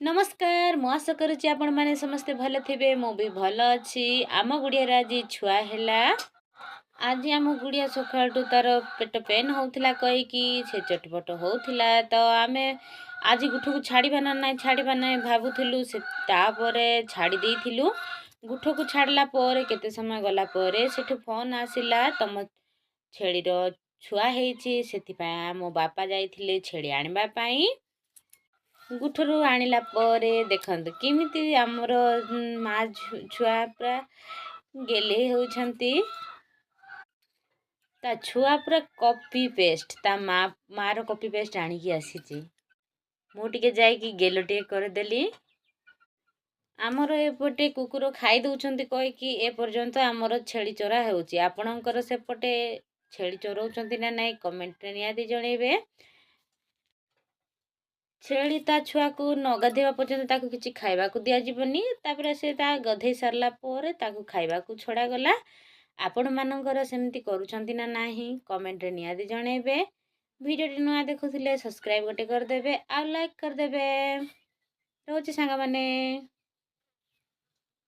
नमस्कार मु आशा करुच्ची आपण माने समस्ते भले थिबे मु भी भल अछि आम गुड़िया आज छुआ हैला आज आम गुड़िया सकाळटू तार पेट पेन होउथिला कहि कि से चटपट होउथिला तो आमे आज गुठू को छाड़ीबा ना भाबुथिलु से तापरे छाड़ी देइथिलु गुठो को छाड़ला परे केते समय गला परे सेठु फोन आसिला तम छेड़ी रो छुआ हेइची सेति पय मो बापा जाइथिले छेड़ी आनिबा पई गुठरू आनिला परे देखंतु किमिति हमरो मा छुआ पूरा गेले होउछंती ता छुआ पूरा कॉपी पेस्ट ता मार कॉपी पेस्ट आनी की आसीची मु टिके जाई की गेलो टे कर देली आमर एपटे कुकुर खाई दउछंती कहि कि ए पर्यंत आमर छेड़ी चोरा हेउची आपणकर सेपटे छेड़ी चोरउछंती ना नाही कमेंट रे नियादी जणेबे छेड़ी ता छुआ को न गाधेवा पर्यंत ताकू किछि खाइबा को दिया जीवनी तापर से ता गधे सारला पोरे ताकू खाइबा को छडा गला आपण मानकर सेमति करूछंती ना नाही कमेंट रे नियादी जणेबे वीडियो टी नुआ देखुथिले सब्सक्राइब गोटे कर देबे आ लाइक कर देबे रोची सांगा माने।